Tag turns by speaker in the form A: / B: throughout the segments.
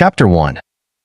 A: Chapter 1.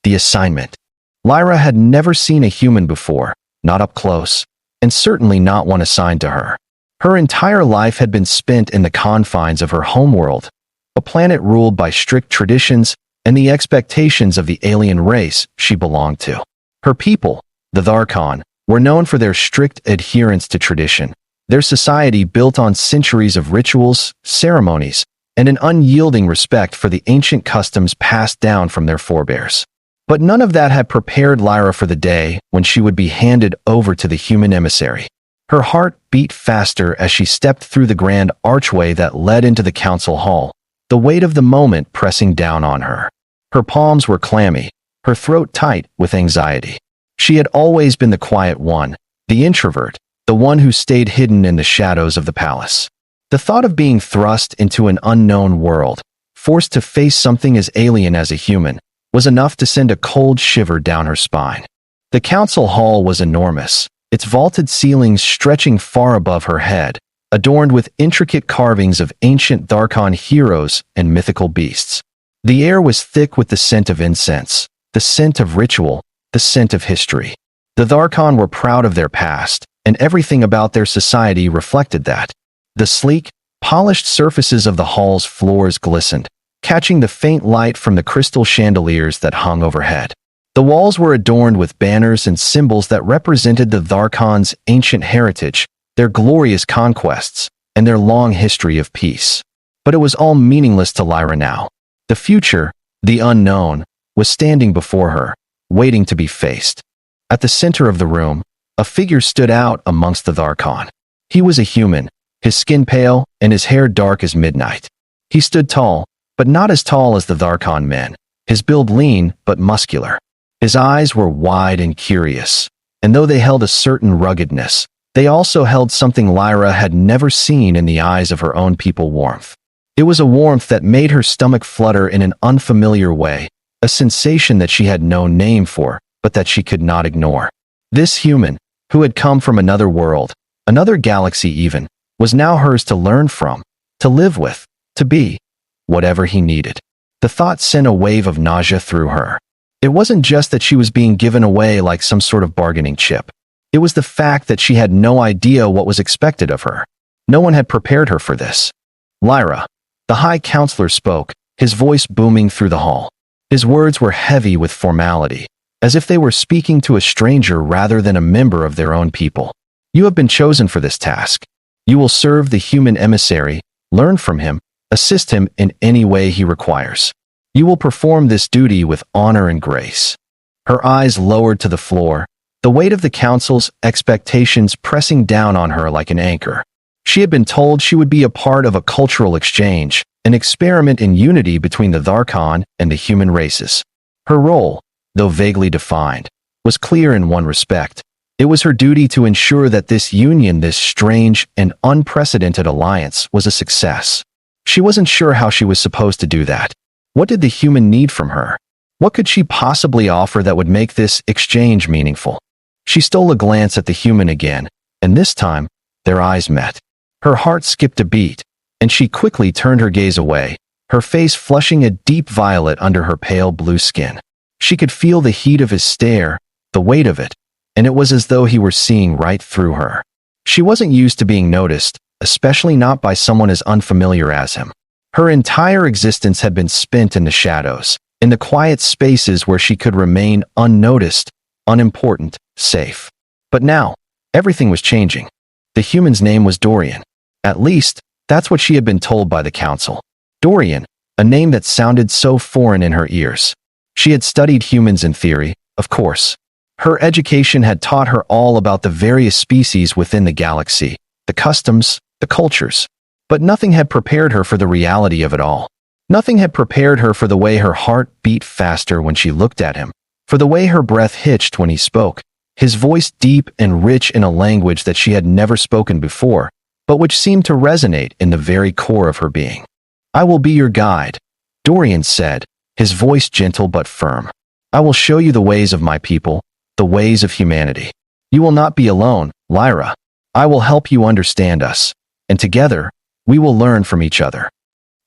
A: The Assignment. Lyra had never seen a human before, not up close, and certainly not one assigned to her. Her entire life had been spent in the confines of her homeworld, a planet ruled by strict traditions and the expectations of the alien race she belonged to. Her people, the Tharkon, were known for their strict adherence to tradition, their society built on centuries of rituals, ceremonies, and an unyielding respect for the ancient customs passed down from their forebears. But none of that had prepared Lyra for the day when she would be handed over to the human emissary. Her heart beat faster as she stepped through the grand archway that led into the council hall, the weight of the moment pressing down on her. Her palms were clammy, her throat tight with anxiety. She had always been the quiet one, the introvert, the one who stayed hidden in the shadows of the palace. The thought of being thrust into an unknown world, forced to face something as alien as a human, was enough to send a cold shiver down her spine. The council hall was enormous, its vaulted ceilings stretching far above her head, adorned with intricate carvings of ancient Tharkon heroes and mythical beasts. The air was thick with the scent of incense, the scent of ritual, the scent of history. The Tharkon were proud of their past, and everything about their society reflected that. The sleek, polished surfaces of the hall's floors glistened, catching the faint light from the crystal chandeliers that hung overhead. The walls were adorned with banners and symbols that represented the Tharkon's ancient heritage, their glorious conquests, and their long history of peace. But it was all meaningless to Lyra now. The future, the unknown, was standing before her, waiting to be faced. At the center of the room, a figure stood out amongst the Tharkon. He was a human, his skin pale and his hair dark as midnight. He stood tall, but not as tall as the Tharkon men, his build lean but muscular. His eyes were wide and curious, and though they held a certain ruggedness, they also held something Lyra had never seen in the eyes of her own people: warmth. It was a warmth that made her stomach flutter in an unfamiliar way, a sensation that she had no name for, but that she could not ignore. This human, who had come from another world, another galaxy even, was now hers to learn from, to live with, to be, whatever he needed. The thought sent a wave of nausea through her. It wasn't just that she was being given away like some sort of bargaining chip. It was the fact that she had no idea what was expected of her. No one had prepared her for this. Lyra, the High Counselor, spoke, his voice booming through the hall. His words were heavy with formality, as if they were speaking to a stranger rather than a member of their own people. You have been chosen for this task. You will serve the human emissary, learn from him, assist him in any way he requires. You will perform this duty with honor and grace. Her eyes lowered to the floor, the weight of the council's expectations pressing down on her like an anchor. She had been told she would be a part of a cultural exchange, an experiment in unity between the Tharkon and the human races. Her role, though vaguely defined, was clear in one respect. It was her duty to ensure that this union, this strange and unprecedented alliance, was a success. She wasn't sure how she was supposed to do that. What did the human need from her? What could she possibly offer that would make this exchange meaningful? She stole a glance at the human again, and this time, their eyes met. Her heart skipped a beat, and she quickly turned her gaze away, her face flushing a deep violet under her pale blue skin. She could feel the heat of his stare, the weight of it, and it was as though he were seeing right through her. She wasn't used to being noticed, especially not by someone as unfamiliar as him. Her entire existence had been spent in the shadows, in the quiet spaces where she could remain unnoticed, unimportant, safe. But now, everything was changing. The human's name was Dorian. At least, that's what she had been told by the council. Dorian, a name that sounded so foreign in her ears. She had studied humans in theory, of course. Her education had taught her all about the various species within the galaxy, the customs, the cultures. But nothing had prepared her for the reality of it all. Nothing had prepared her for the way her heart beat faster when she looked at him, for the way her breath hitched when he spoke, his voice deep and rich in a language that she had never spoken before, but which seemed to resonate in the very core of her being. "I will be your guide," Dorian said, his voice gentle but firm. "I will show you the ways of my people, the ways of humanity. You will not be alone, Lyra. I will help you understand us, and together, we will learn from each other."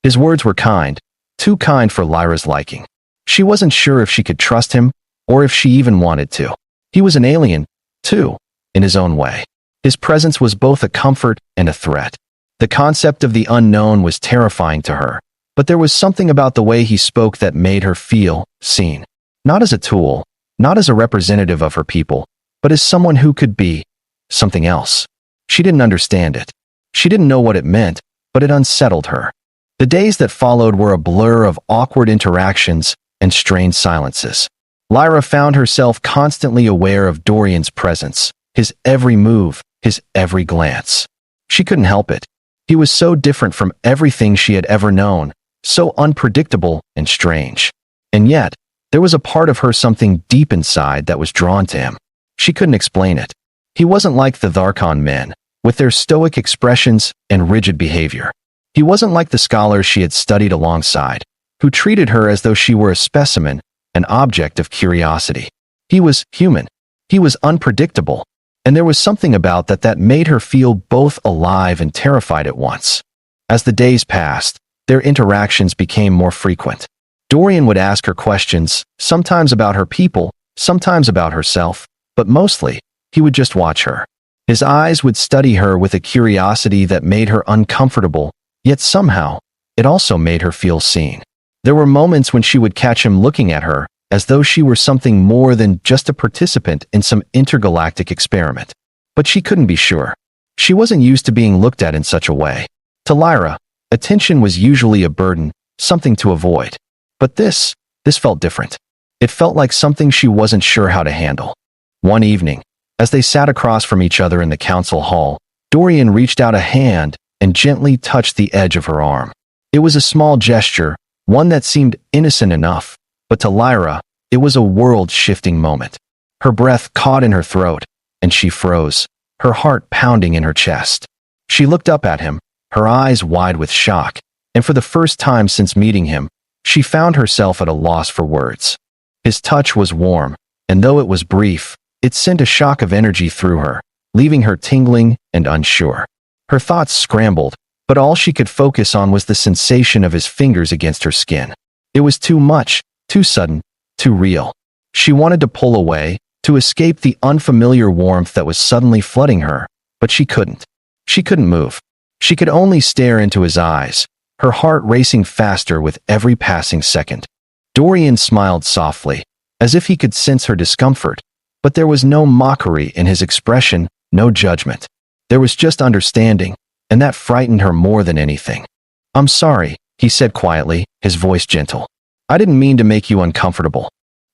A: His words were kind, too kind for Lyra's liking. She wasn't sure if she could trust him, or if she even wanted to. He was an alien, too, in his own way. His presence was both a comfort and a threat. The concept of the unknown was terrifying to her, but there was something about the way he spoke that made her feel seen. Not as a tool, not as a representative of her people, but as someone who could be something else. She didn't understand it. She didn't know what it meant, but it unsettled her. The days that followed were a blur of awkward interactions and strained silences. Lyra found herself constantly aware of Dorian's presence, his every move, his every glance. She couldn't help it. He was so different from everything she had ever known, so unpredictable and strange. And yet, there was a part of her something deep inside that was drawn to him. She couldn't explain it. He wasn't like the Tharkon men, with their stoic expressions and rigid behavior. He wasn't like the scholars she had studied alongside, who treated her as though she were a specimen, an object of curiosity. He was human. He was unpredictable. And there was something about that made her feel both alive and terrified at once. As the days passed, their interactions became more frequent. Dorian would ask her questions, sometimes about her people, sometimes about herself, but mostly, he would just watch her. His eyes would study her with a curiosity that made her uncomfortable, yet somehow, it also made her feel seen. There were moments when she would catch him looking at her, as though she were something more than just a participant in some intergalactic experiment. But she couldn't be sure. She wasn't used to being looked at in such a way. To Lyra, attention was usually a burden, something to avoid. But this felt different. It felt like something she wasn't sure how to handle. One evening, as they sat across from each other in the council hall, Dorian reached out a hand and gently touched the edge of her arm. It was a small gesture, one that seemed innocent enough, but to Lyra, it was a world-shifting moment. Her breath caught in her throat, and she froze, her heart pounding in her chest. She looked up at him, her eyes wide with shock, and for the first time since meeting him, she found herself at a loss for words. His touch was warm, and though it was brief, it sent a shock of energy through her, leaving her tingling and unsure. Her thoughts scrambled, but all she could focus on was the sensation of his fingers against her skin. It was too much, too sudden, too real. She wanted to pull away, to escape the unfamiliar warmth that was suddenly flooding her, but she couldn't. She couldn't move. She could only stare into his eyes, her heart racing faster with every passing second. Dorian smiled softly, as if he could sense her discomfort, but there was no mockery in his expression, no judgment. There was just understanding, and that frightened her more than anything. "I'm sorry," he said quietly, his voice gentle. "I didn't mean to make you uncomfortable."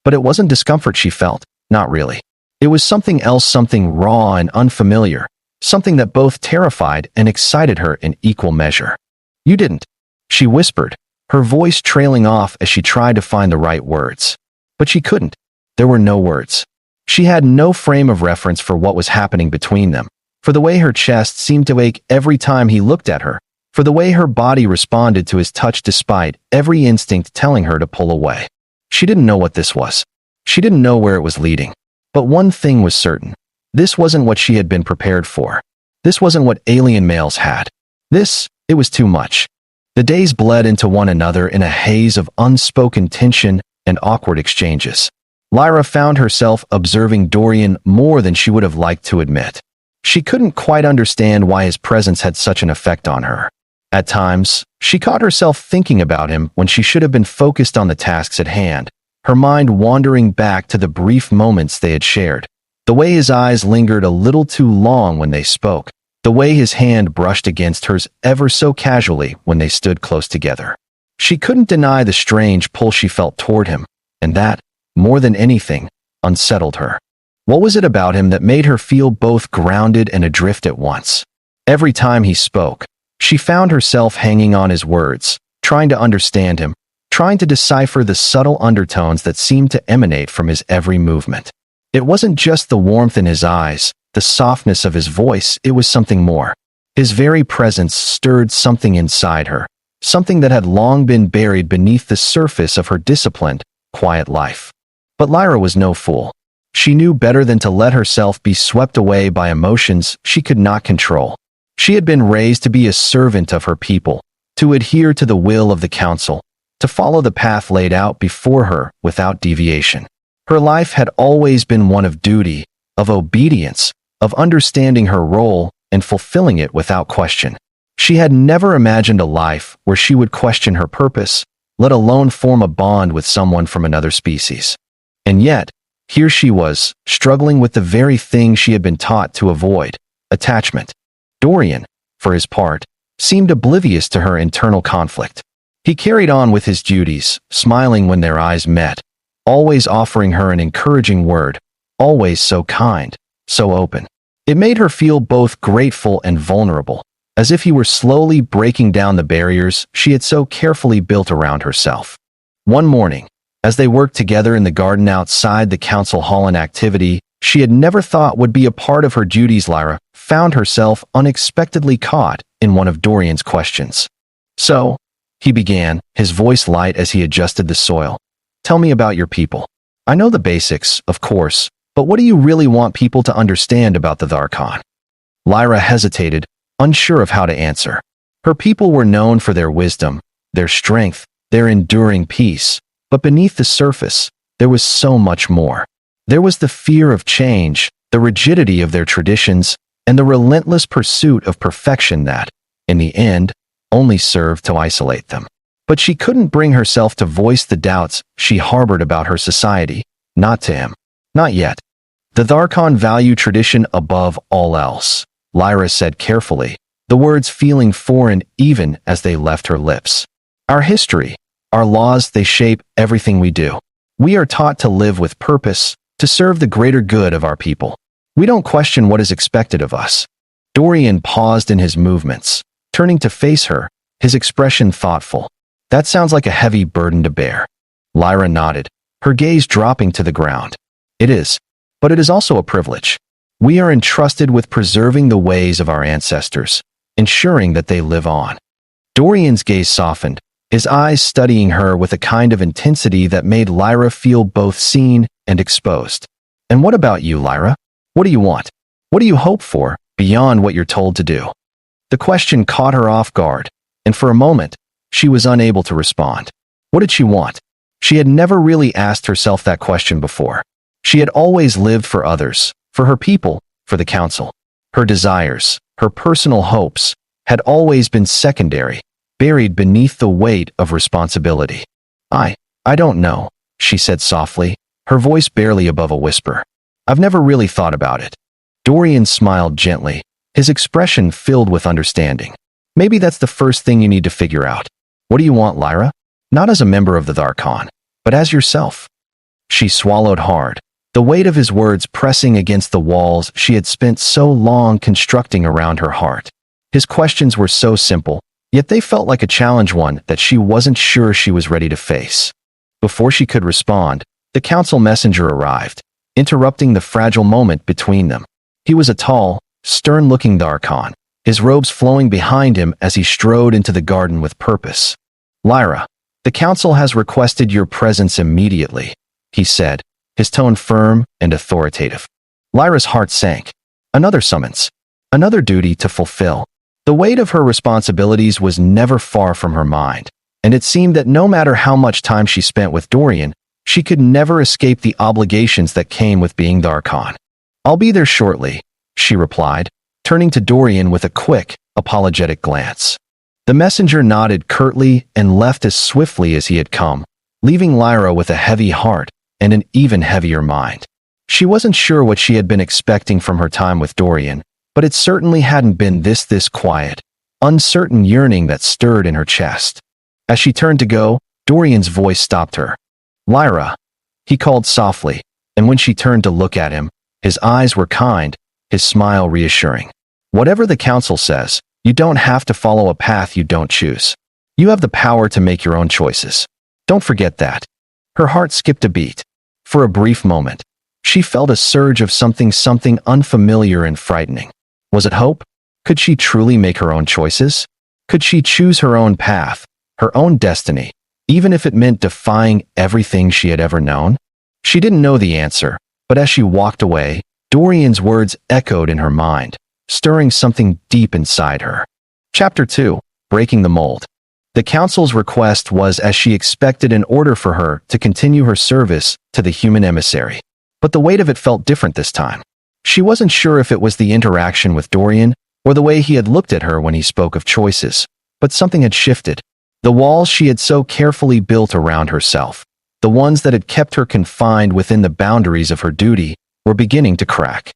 A: But it wasn't discomfort she felt, not really. It was something else, something raw and unfamiliar, something that both terrified and excited her in equal measure. "You didn't," she whispered, her voice trailing off as she tried to find the right words. But she couldn't. There were no words. She had no frame of reference for what was happening between them, for the way her chest seemed to ache every time he looked at her, for the way her body responded to his touch despite every instinct telling her to pull away. She didn't know what this was. She didn't know where it was leading. But one thing was certain. This wasn't what she had been prepared for. This wasn't what alien males had. It was too much. The days bled into one another in a haze of unspoken tension and awkward exchanges. Lyra found herself observing Dorian more than she would have liked to admit. She couldn't quite understand why his presence had such an effect on her. At times, she caught herself thinking about him when she should have been focused on the tasks at hand, her mind wandering back to the brief moments they had shared, the way his eyes lingered a little too long when they spoke, the way his hand brushed against hers ever so casually when they stood close together. She couldn't deny the strange pull she felt toward him, and that, more than anything, unsettled her. What was it about him that made her feel both grounded and adrift at once? Every time he spoke, she found herself hanging on his words, trying to understand him, trying to decipher the subtle undertones that seemed to emanate from his every movement. It wasn't just the warmth in his eyes, the softness of his voice, it was something more. His very presence stirred something inside her, something that had long been buried beneath the surface of her disciplined, quiet life. But Lyra was no fool. She knew better than to let herself be swept away by emotions she could not control. She had been raised to be a servant of her people, to adhere to the will of the council, to follow the path laid out before her without deviation. Her life had always been one of duty, of obedience, of understanding her role and fulfilling it without question. She had never imagined a life where she would question her purpose, let alone form a bond with someone from another species. And yet, here she was, struggling with the very thing she had been taught to avoid: attachment. Dorian, for his part, seemed oblivious to her internal conflict. He carried on with his duties, smiling when their eyes met, always offering her an encouraging word, always so kind, so open. It made her feel both grateful and vulnerable, as if he were slowly breaking down the barriers she had so carefully built around herself. One morning, as they worked together in the garden outside the council hall, an activity she had never thought would be a part of her duties, Lyra found herself unexpectedly caught in one of Dorian's questions. "So," he began, his voice light as he adjusted the soil, "tell me about your people. I know the basics, of course, but what do you really want people to understand about the Tharkon?" Lyra hesitated, unsure of how to answer. Her people were known for their wisdom, their strength, their enduring peace, but beneath the surface, there was so much more. There was the fear of change, the rigidity of their traditions, and the relentless pursuit of perfection that, in the end, only served to isolate them. But she couldn't bring herself to voice the doubts she harbored about her society, not to him. Not yet. "The Tharkon value tradition above all else," Lyra said carefully, the words feeling foreign even as they left her lips. "Our history, our laws, they shape everything we do. We are taught to live with purpose, to serve the greater good of our people. We don't question what is expected of us." Dorian paused in his movements, turning to face her, his expression thoughtful. "That sounds like a heavy burden to bear." Lyra nodded, her gaze dropping to the ground. "It is, but it is also a privilege. We are entrusted with preserving the ways of our ancestors, ensuring that they live on." Dorian's gaze softened, his eyes studying her with a kind of intensity that made Lyra feel both seen and exposed. "And what about you, Lyra? What do you want? What do you hope for, beyond what you're told to do?" The question caught her off guard, and for a moment, she was unable to respond. What did she want? She had never really asked herself that question before. She had always lived for others, for her people, for the council. Her desires, her personal hopes, had always been secondary, buried beneath the weight of responsibility. I don't know," she said softly, her voice barely above a whisper. "I've never really thought about it." Dorian smiled gently, his expression filled with understanding. "Maybe that's the first thing you need to figure out. What do you want, Lyra? Not as a member of the Tharkon, but as yourself." She swallowed hard, the weight of his words pressing against the walls she had spent so long constructing around her heart. His questions were so simple, yet they felt like a challenge, one that she wasn't sure she was ready to face. Before she could respond, the council messenger arrived, interrupting the fragile moment between them. He was a tall, stern-looking Tharkon, his robes flowing behind him as he strode into the garden with purpose. "Lyra, the council has requested your presence immediately," he said, his tone firm and authoritative. Lyra's heart sank. Another summons. Another duty to fulfill. The weight of her responsibilities was never far from her mind, and it seemed that no matter how much time she spent with Dorian, she could never escape the obligations that came with being Tharkon. "I'll be there shortly," she replied, turning to Dorian with a quick, apologetic glance. The messenger nodded curtly and left as swiftly as he had come, leaving Lyra with a heavy heart and an even heavier mind. She wasn't sure what she had been expecting from her time with Dorian, but it certainly hadn't been this quiet, uncertain yearning that stirred in her chest. As she turned to go, Dorian's voice stopped her. "Lyra," he called softly, and when she turned to look at him, his eyes were kind, his smile reassuring. "Whatever the council says, you don't have to follow a path you don't choose. You have the power to make your own choices. Don't forget that." Her heart skipped a beat. For a brief moment, she felt a surge of something unfamiliar and frightening. Was it hope? Could she truly make her own choices? Could she choose her own path, her own destiny, even if it meant defying everything she had ever known? She didn't know the answer, but as she walked away, Dorian's words echoed in her mind, stirring something deep inside her. Chapter 2. Breaking the Mold. The council's request was as she expected in order for her to continue her service to the human emissary. But the weight of it felt different this time. She wasn't sure if it was the interaction with Dorian or the way he had looked at her when he spoke of choices, but something had shifted. The walls she had so carefully built around herself, the ones that had kept her confined within the boundaries of her duty, were beginning to crack.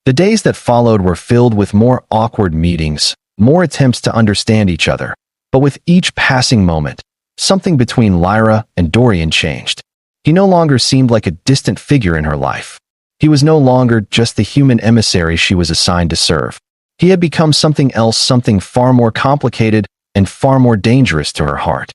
A: The days that followed were filled with more awkward meetings, more attempts to understand each other, but with each passing moment, something between Lyra and Dorian changed. He no longer seemed like a distant figure in her life. He was no longer just the human emissary she was assigned to serve. He had become something else, something far more complicated and far more dangerous to her heart.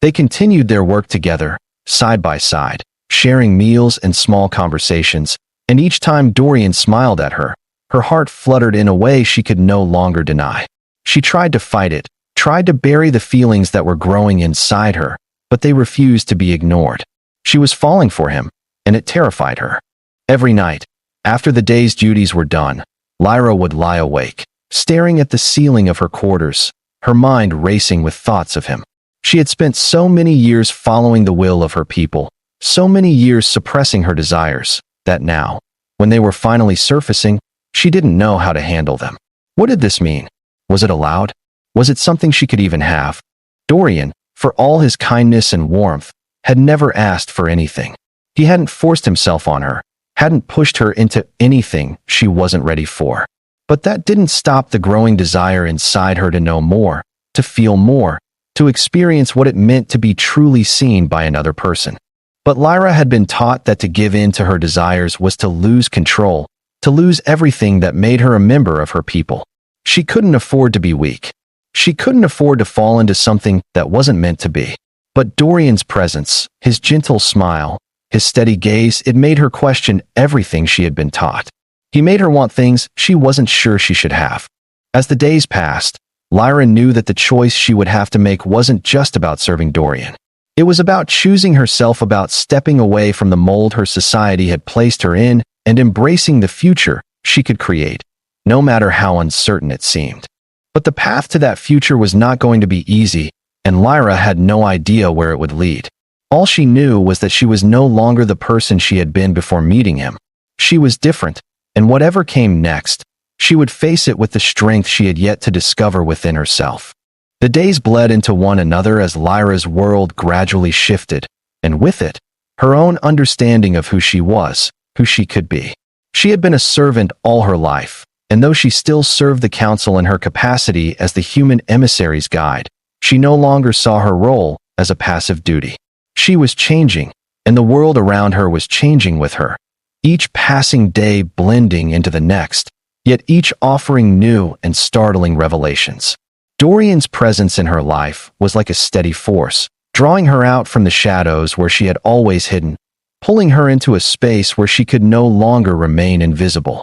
A: They continued their work together, side by side, sharing meals and small conversations, and each time Dorian smiled at her, her heart fluttered in a way she could no longer deny. She tried to fight it, tried to bury the feelings that were growing inside her, but they refused to be ignored. She was falling for him, and it terrified her. Every night, after the day's duties were done, Lyra would lie awake, staring at the ceiling of her quarters, her mind racing with thoughts of him. She had spent so many years following the will of her people, so many years suppressing her desires, that now, when they were finally surfacing, she didn't know how to handle them. What did this mean? Was it allowed? Was it something she could even have? Dorian, for all his kindness and warmth, had never asked for anything. He hadn't forced himself on her, hadn't pushed her into anything she wasn't ready for. But that didn't stop the growing desire inside her to know more, to feel more, to experience what it meant to be truly seen by another person. But Lyra had been taught that to give in to her desires was to lose control, to lose everything that made her a member of her people. She couldn't afford to be weak. She couldn't afford to fall into something that wasn't meant to be. But Dorian's presence, his gentle smile, his steady gaze, it made her question everything she had been taught. He made her want things she wasn't sure she should have. As the days passed, Lyra knew that the choice she would have to make wasn't just about serving Dorian. It was about choosing herself, about stepping away from the mold her society had placed her in and embracing the future she could create, no matter how uncertain it seemed. But the path to that future was not going to be easy, and Lyra had no idea where it would lead. All she knew was that she was no longer the person she had been before meeting him. She was different, and whatever came next, she would face it with the strength she had yet to discover within herself. The days bled into one another as Lyra's world gradually shifted, and with it, her own understanding of who she was, who she could be. She had been a servant all her life, and though she still served the council in her capacity as the human emissary's guide, she no longer saw her role as a passive duty. She was changing, and the world around her was changing with her, each passing day blending into the next, yet each offering new and startling revelations. Dorian's presence in her life was like a steady force, drawing her out from the shadows where she had always hidden, pulling her into a space where she could no longer remain invisible.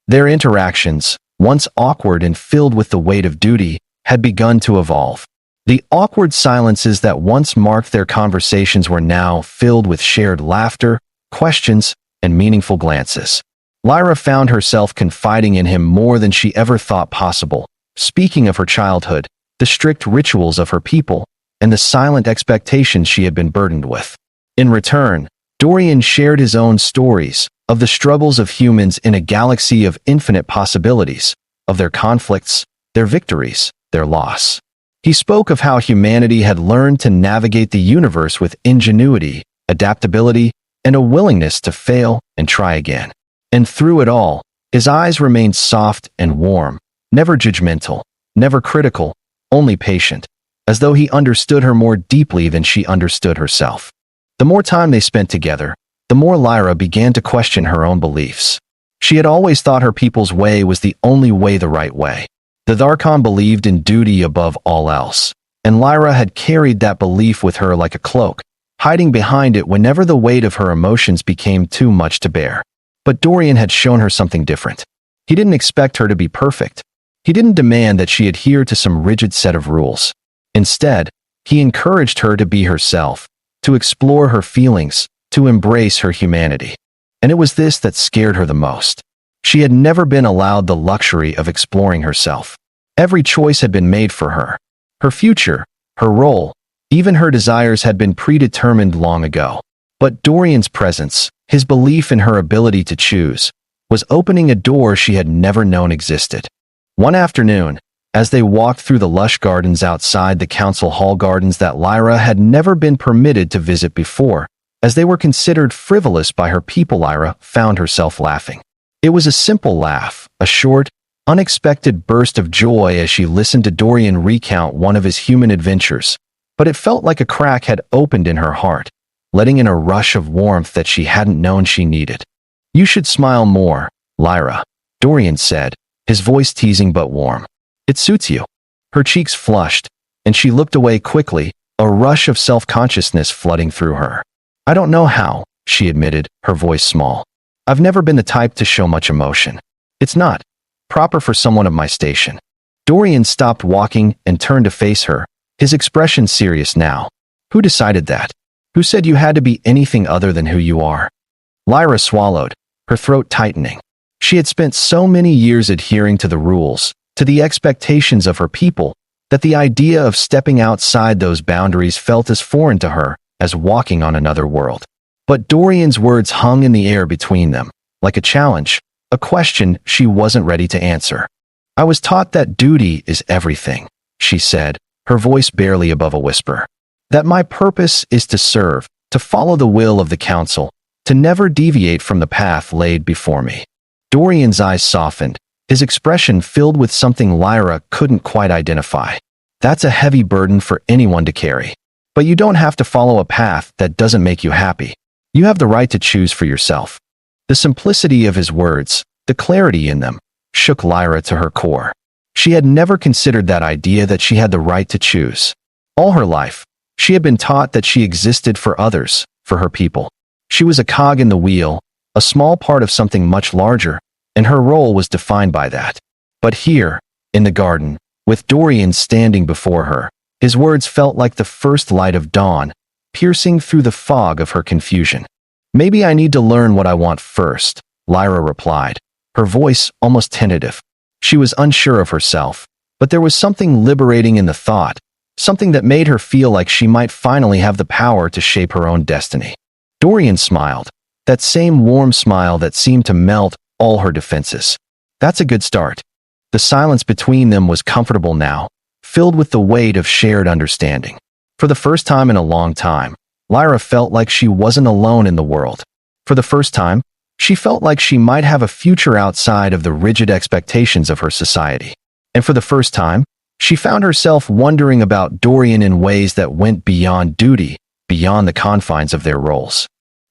A: Their interactions, once awkward and filled with the weight of duty, had begun to evolve. The awkward silences that once marked their conversations were now filled with shared laughter, questions, and meaningful glances. Lyra found herself confiding in him more than she ever thought possible, speaking of her childhood, the strict rituals of her people, and the silent expectations she had been burdened with. In return, Dorian shared his own stories of the struggles of humans in a galaxy of infinite possibilities, of their conflicts, their victories, their loss. He spoke of how humanity had learned to navigate the universe with ingenuity, adaptability, and a willingness to fail and try again. And through it all, his eyes remained soft and warm, never judgmental, never critical, only patient, as though he understood her more deeply than she understood herself. The more time they spent together, the more Lyra began to question her own beliefs. She had always thought her people's way was the only way, the right way. The Tharkon believed in duty above all else, and Lyra had carried that belief with her like a cloak, hiding behind it whenever the weight of her emotions became too much to bear. But Dorian had shown her something different. He didn't expect her to be perfect. He didn't demand that she adhere to some rigid set of rules. Instead, he encouraged her to be herself, to explore her feelings, to embrace her humanity. And it was this that scared her the most. She had never been allowed the luxury of exploring herself. Every choice had been made for her. Her future, her role, Even her desires had been predetermined long ago. But Dorian's presence, his belief in her ability to choose, was opening a door she had never known existed. One afternoon, as they walked through the lush gardens outside the council hall, gardens that Lyra had never been permitted to visit before, as they were considered frivolous by her people, Lyra found herself laughing. It was a simple laugh, a short, unexpected burst of joy as she listened to Dorian recount one of his human adventures, but it felt like a crack had opened in her heart, letting in a rush of warmth that she hadn't known she needed. "You should smile more, Lyra," Dorian said, his voice teasing but warm. "It suits you." Her cheeks flushed, and she looked away quickly, a rush of self-consciousness flooding through her. "I don't know how," she admitted, her voice small. "I've never been the type to show much emotion. It's not proper for someone of my station." Dorian stopped walking and turned to face her, his expression serious now. "Who decided that? Who said you had to be anything other than who you are?" Lyra swallowed, her throat tightening. She had spent so many years adhering to the rules, to the expectations of her people, that the idea of stepping outside those boundaries felt as foreign to her as walking on another world. But Dorian's words hung in the air between them, like a challenge, a question she wasn't ready to answer. "I was taught that duty is everything," she said, her voice barely above a whisper. "That my purpose is to serve, to follow the will of the council, to never deviate from the path laid before me." Dorian's eyes softened, his expression filled with something Lyra couldn't quite identify. "That's a heavy burden for anyone to carry. But you don't have to follow a path that doesn't make you happy. You have the right to choose for yourself." The simplicity of his words, the clarity in them, shook Lyra to her core. She had never considered that idea, that she had the right to choose. All her life, she had been taught that she existed for others, for her people. She was a cog in the wheel, a small part of something much larger, and her role was defined by that. But here, in the garden, with Dorian standing before her, his words felt like the first light of dawn, piercing through the fog of her confusion. "Maybe I need to learn what I want first," Lyra replied, her voice almost tentative. She was unsure of herself, but there was something liberating in the thought, something that made her feel like she might finally have the power to shape her own destiny. Dorian smiled, that same warm smile that seemed to melt all her defenses. "That's a good start." The silence between them was comfortable now, filled with the weight of shared understanding. For the first time in a long time, Lyra felt like she wasn't alone in the world. For the first time, she felt like she might have a future outside of the rigid expectations of her society. And for the first time, she found herself wondering about Dorian in ways that went beyond duty, beyond the confines of their roles.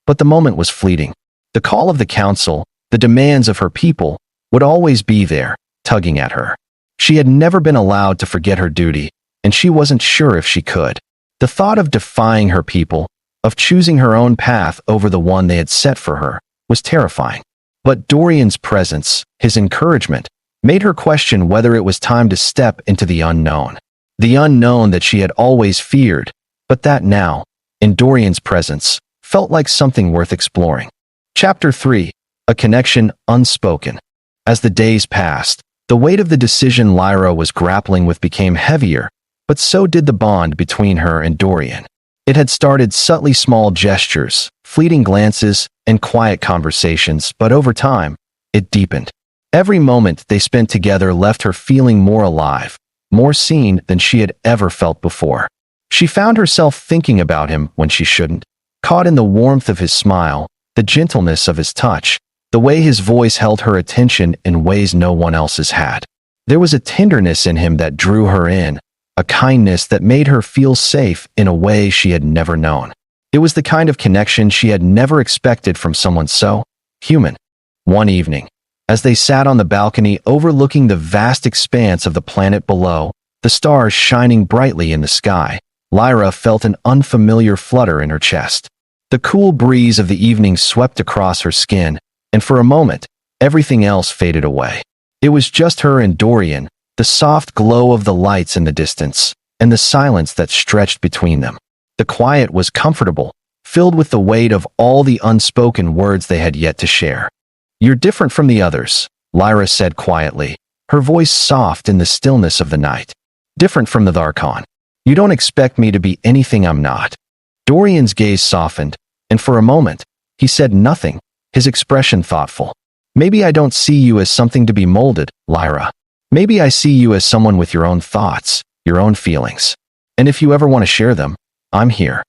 A: But the moment was fleeting. The call of the council, the demands of her people, would always be there, tugging at her. She had never been allowed to forget her duty, and she wasn't sure if she could. The thought of defying her people, of choosing her own path over the one they had set for her, was terrifying. But Dorian's presence, his encouragement, made her question whether it was time to step into the unknown. The unknown that she had always feared, but that now, in Dorian's presence, felt like something worth exploring. Chapter 3. A Connection Unspoken. As the days passed, the weight of the decision Lyra was grappling with became heavier, but so did the bond between her and Dorian. It had started subtly, small gestures, fleeting glances, and quiet conversations, but over time, it deepened. Every moment they spent together left her feeling more alive, more seen than she had ever felt before. She found herself thinking about him when she shouldn't, caught in the warmth of his smile, the gentleness of his touch, the way his voice held her attention in ways no one else's had. There was a tenderness in him that drew her in, a kindness that made her feel safe in a way she had never known. It was the kind of connection she had never expected from someone so human. One evening, as they sat on the balcony overlooking the vast expanse of the planet below, the stars shining brightly in the sky, Lyra felt an unfamiliar flutter in her chest. The cool breeze of the evening swept across her skin, and for a moment, everything else faded away. It was just her and Dorian, the soft glow of the lights in the distance, and the silence that stretched between them. The quiet was comfortable, filled with the weight of all the unspoken words they had yet to share. "You're different from the others," Lyra said quietly, her voice soft in the stillness of the night. "Different from the Tharkon. You don't expect me to be anything I'm not. Dorian's gaze softened, and for a moment, he said nothing, his expression thoughtful. Maybe I don't see you as something to be molded, Lyra. Maybe I see you as someone with your own thoughts, your own feelings. And if you ever want to share them, I'm here.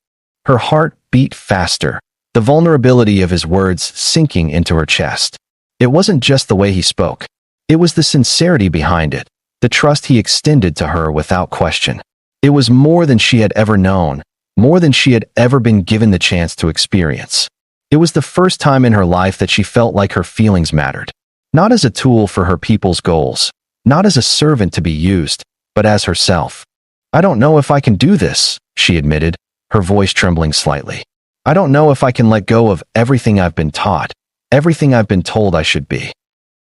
A: Her heart beat faster, the vulnerability of his words sinking into her chest. It wasn't just the way he spoke. It was the sincerity behind it, the trust he extended to her without question. It was more than she had ever known, more than she had ever been given the chance to experience. It was the first time in her life that she felt like her feelings mattered, not as a tool for her people's goals, not as a servant to be used, but as herself. I don't know if I can do this, she admitted, her voice trembling slightly. I don't know if I can let go of everything I've been taught, everything I've been told I should be.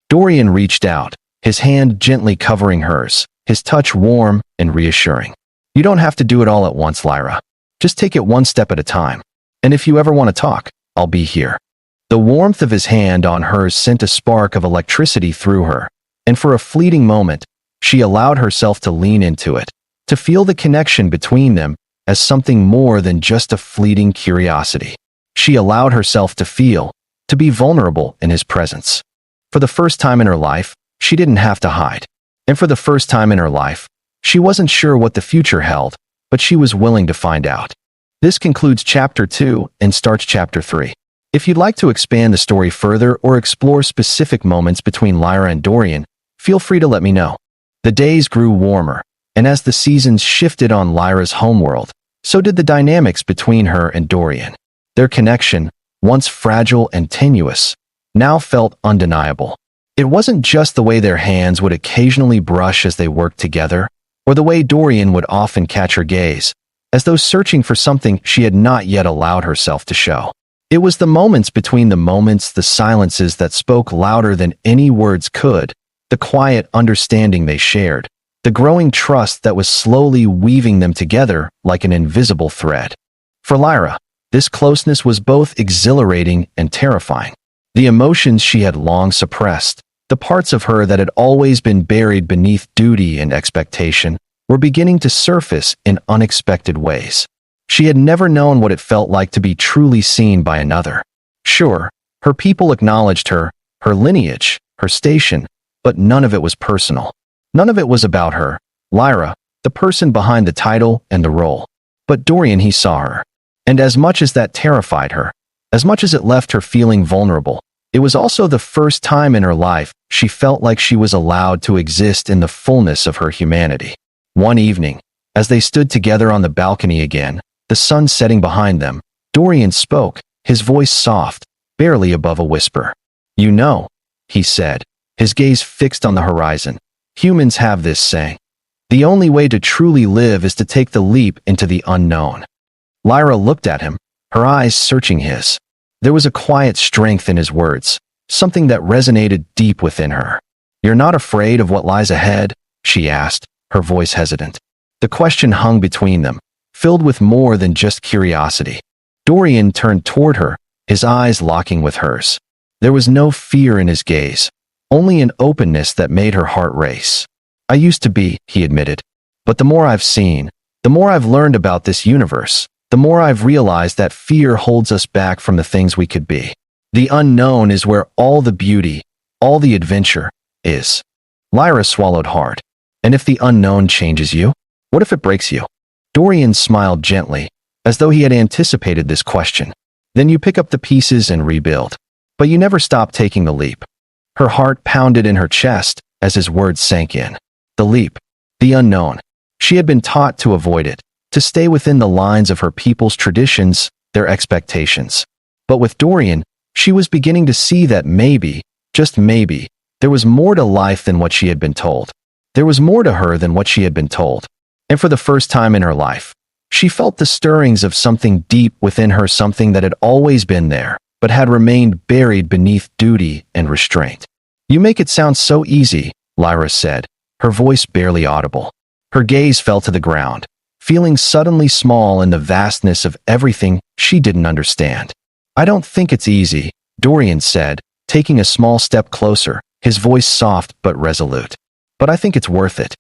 A: Dorian reached out, his hand gently covering hers, his touch warm and reassuring. You don't have to do it all at once, Lyra. Just take it one step at a time. And if you ever want to talk, I'll be here. The warmth of his hand on hers sent a spark of electricity through her, and for a fleeting moment, she allowed herself to lean into it, to feel the connection between them as something more than just a fleeting curiosity. She allowed herself to feel, to be vulnerable in his presence. For the first time in her life, she didn't have to hide. And for the first time in her life, she wasn't sure what the future held, but she was willing to find out. This concludes Chapter 2 and starts Chapter 3. If you'd like to expand the story further or explore specific moments between Lyra and Dorian, feel free to let me know. The days grew warmer, and as the seasons shifted on Lyra's homeworld, so did the dynamics between her and Dorian. Their connection, once fragile and tenuous, now felt undeniable. It wasn't just the way their hands would occasionally brush as they worked together, or the way Dorian would often catch her gaze, as though searching for something she had not yet allowed herself to show. It was the moments between the moments, the silences that spoke louder than any words could, the quiet understanding they shared, the growing trust that was slowly weaving them together like an invisible thread. For Lyra, this closeness was both exhilarating and terrifying. The emotions she had long suppressed, the parts of her that had always been buried beneath duty and expectation, were beginning to surface in unexpected ways. She had never known what it felt like to be truly seen by another. Sure, her people acknowledged her, her lineage, her station, but none of it was personal. None of it was about her, Lyra, the person behind the title and the role. But Dorian, he saw her. And as much as that terrified her, as much as it left her feeling vulnerable, it was also the first time in her life she felt like she was allowed to exist in the fullness of her humanity. One evening, as they stood together on the balcony again, the sun setting behind them, Dorian spoke, his voice soft, barely above a whisper. You know, he said, his gaze fixed on the horizon. Humans have this saying. The only way to truly live is to take the leap into the unknown. Lyra looked at him, her eyes searching his. There was a quiet strength in his words, something that resonated deep within her. You're not afraid of what lies ahead? She asked, her voice hesitant. The question hung between them, filled with more than just curiosity. Dorian turned toward her, his eyes locking with hers. There was no fear in his gaze, only an openness that made her heart race. I used to be, he admitted. But the more I've seen, the more I've learned about this universe, the more I've realized that fear holds us back from the things we could be. The unknown is where all the beauty, all the adventure, is. Lyra swallowed hard. And if the unknown changes you? What if it breaks you? Dorian smiled gently, as though he had anticipated this question. Then you pick up the pieces and rebuild. But you never stop taking the leap. Her heart pounded in her chest as his words sank in. The leap. The unknown. She had been taught to avoid it, to stay within the lines of her people's traditions, their expectations. But with Dorian, she was beginning to see that maybe, just maybe, there was more to life than what she had been told. There was more to her than what she had been told. And for the first time in her life, she felt the stirrings of something deep within her, something that had always been there, but had remained buried beneath duty and restraint. You make it sound so easy, Lyra said, her voice barely audible. Her gaze fell to the ground, feeling suddenly small in the vastness of everything she didn't understand. I don't think it's easy, Dorian said, taking a small step closer, his voice soft but resolute. But I think it's worth it.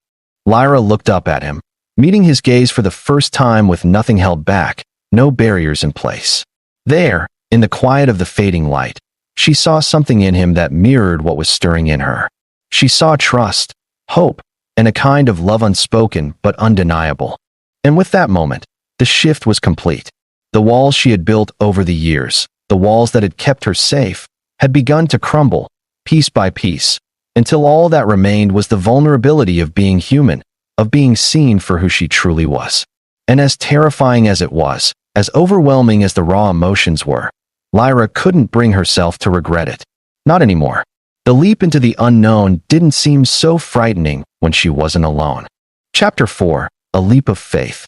A: Lyra looked up at him, meeting his gaze for the first time with nothing held back, no barriers in place. There, in the quiet of the fading light, she saw something in him that mirrored what was stirring in her. She saw trust, hope, and a kind of love unspoken but undeniable. And with that moment, the shift was complete. The walls she had built over the years, the walls that had kept her safe, had begun to crumble, piece by piece, until all that remained was the vulnerability of being human, of being seen for who she truly was. And as terrifying as it was, as overwhelming as the raw emotions were, Lyra couldn't bring herself to regret it. Not anymore. The leap into the unknown didn't seem so frightening when she wasn't alone. Chapter 4: A Leap of Faith.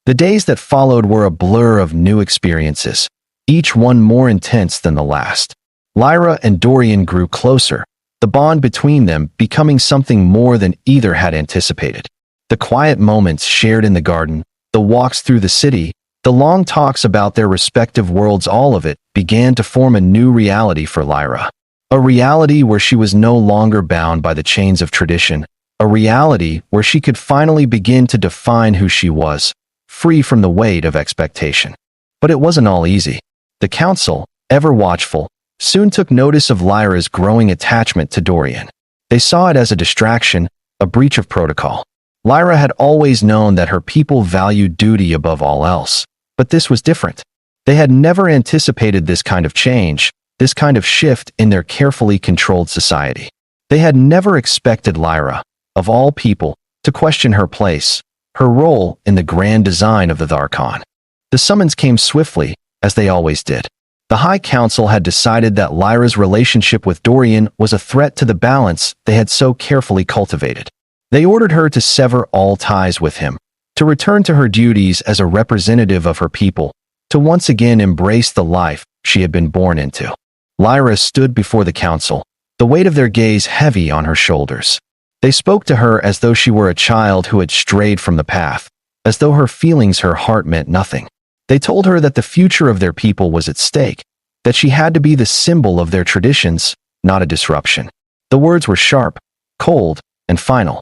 A: The days that followed were a blur of new experiences, each one more intense than the last. Lyra and Dorian grew closer, the bond between them becoming something more than either had anticipated. The quiet moments shared in the garden, the walks through the city, the long talks about their respective worlds, all of it began to form a new reality for Lyra. A reality where she was no longer bound by the chains of tradition, a reality where she could finally begin to define who she was, free from the weight of expectation. But it wasn't all easy. The council, ever watchful, soon took notice of Lyra's growing attachment to Dorian. They saw it as a distraction, a breach of protocol. Lyra had always known that her people valued duty above all else, but this was different. They had never anticipated this kind of change, this kind of shift in their carefully controlled society. They had never expected Lyra, of all people, to question her place, her role in the grand design of the Tharkon. The summons came swiftly, as they always did. The High Council had decided that Lyra's relationship with Dorian was a threat to the balance they had so carefully cultivated. They ordered her to sever all ties with him, to return to her duties as a representative of her people, to once again embrace the life she had been born into. Lyra stood before the council, the weight of their gaze heavy on her shoulders. They spoke to her as though she were a child who had strayed from the path, as though her feelings, her heart meant nothing. They told her that the future of their people was at stake, that she had to be the symbol of their traditions, not a disruption. The words were sharp, cold, and final.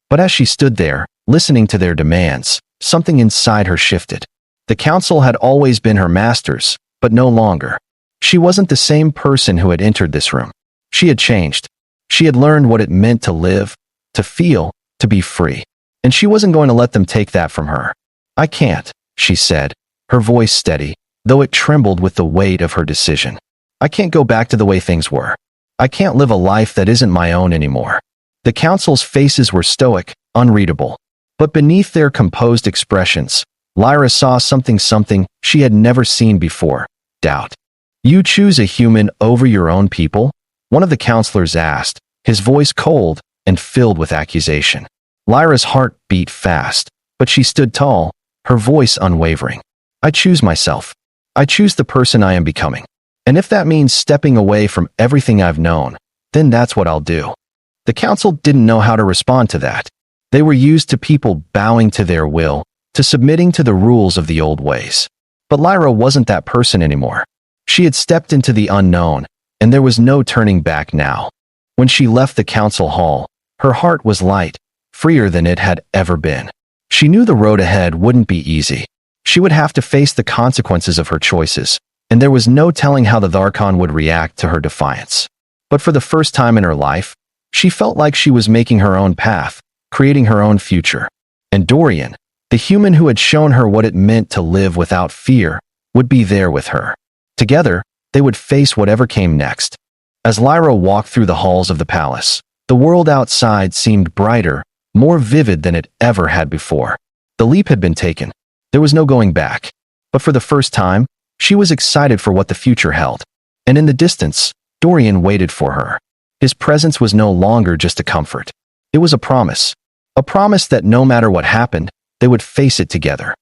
A: But as she stood there, listening to their demands, something inside her shifted. The council had always been her masters, but no longer. She wasn't the same person who had entered this room. She had changed. She had learned what it meant to live, to feel, to be free. And she wasn't going to let them take that from her. "I can't," she said, her voice steady, though it trembled with the weight of her decision. "I can't go back to the way things were. I can't live a life that isn't my own anymore." The council's faces were stoic, unreadable. But beneath their composed expressions, Lyra saw something she had never seen before: doubt. "You choose a human over your own people?" one of the counselors asked, his voice cold and filled with accusation. Lyra's heart beat fast, but she stood tall, her voice unwavering. "I choose myself. I choose the person I am becoming. And if that means stepping away from everything I've known, then that's what I'll do." The council didn't know how to respond to that. They were used to people bowing to their will, to submitting to the rules of the old ways. But Lyra wasn't that person anymore. She had stepped into the unknown, and there was no turning back now. When she left the council hall, her heart was light, freer than it had ever been. She knew the road ahead wouldn't be easy. She would have to face the consequences of her choices, and there was no telling how the Tharkon would react to her defiance. But for the first time in her life, she felt like she was making her own path, creating her own future. And Dorian, the human who had shown her what it meant to live without fear, would be there with her. Together, they would face whatever came next. As Lyra walked through the halls of the palace, the world outside seemed brighter, more vivid than it ever had before. The leap had been taken. There was no going back. But for the first time, she was excited for what the future held. And in the distance, Dorian waited for her. His presence was no longer just a comfort. It was a promise that no matter what happened, they would face it together.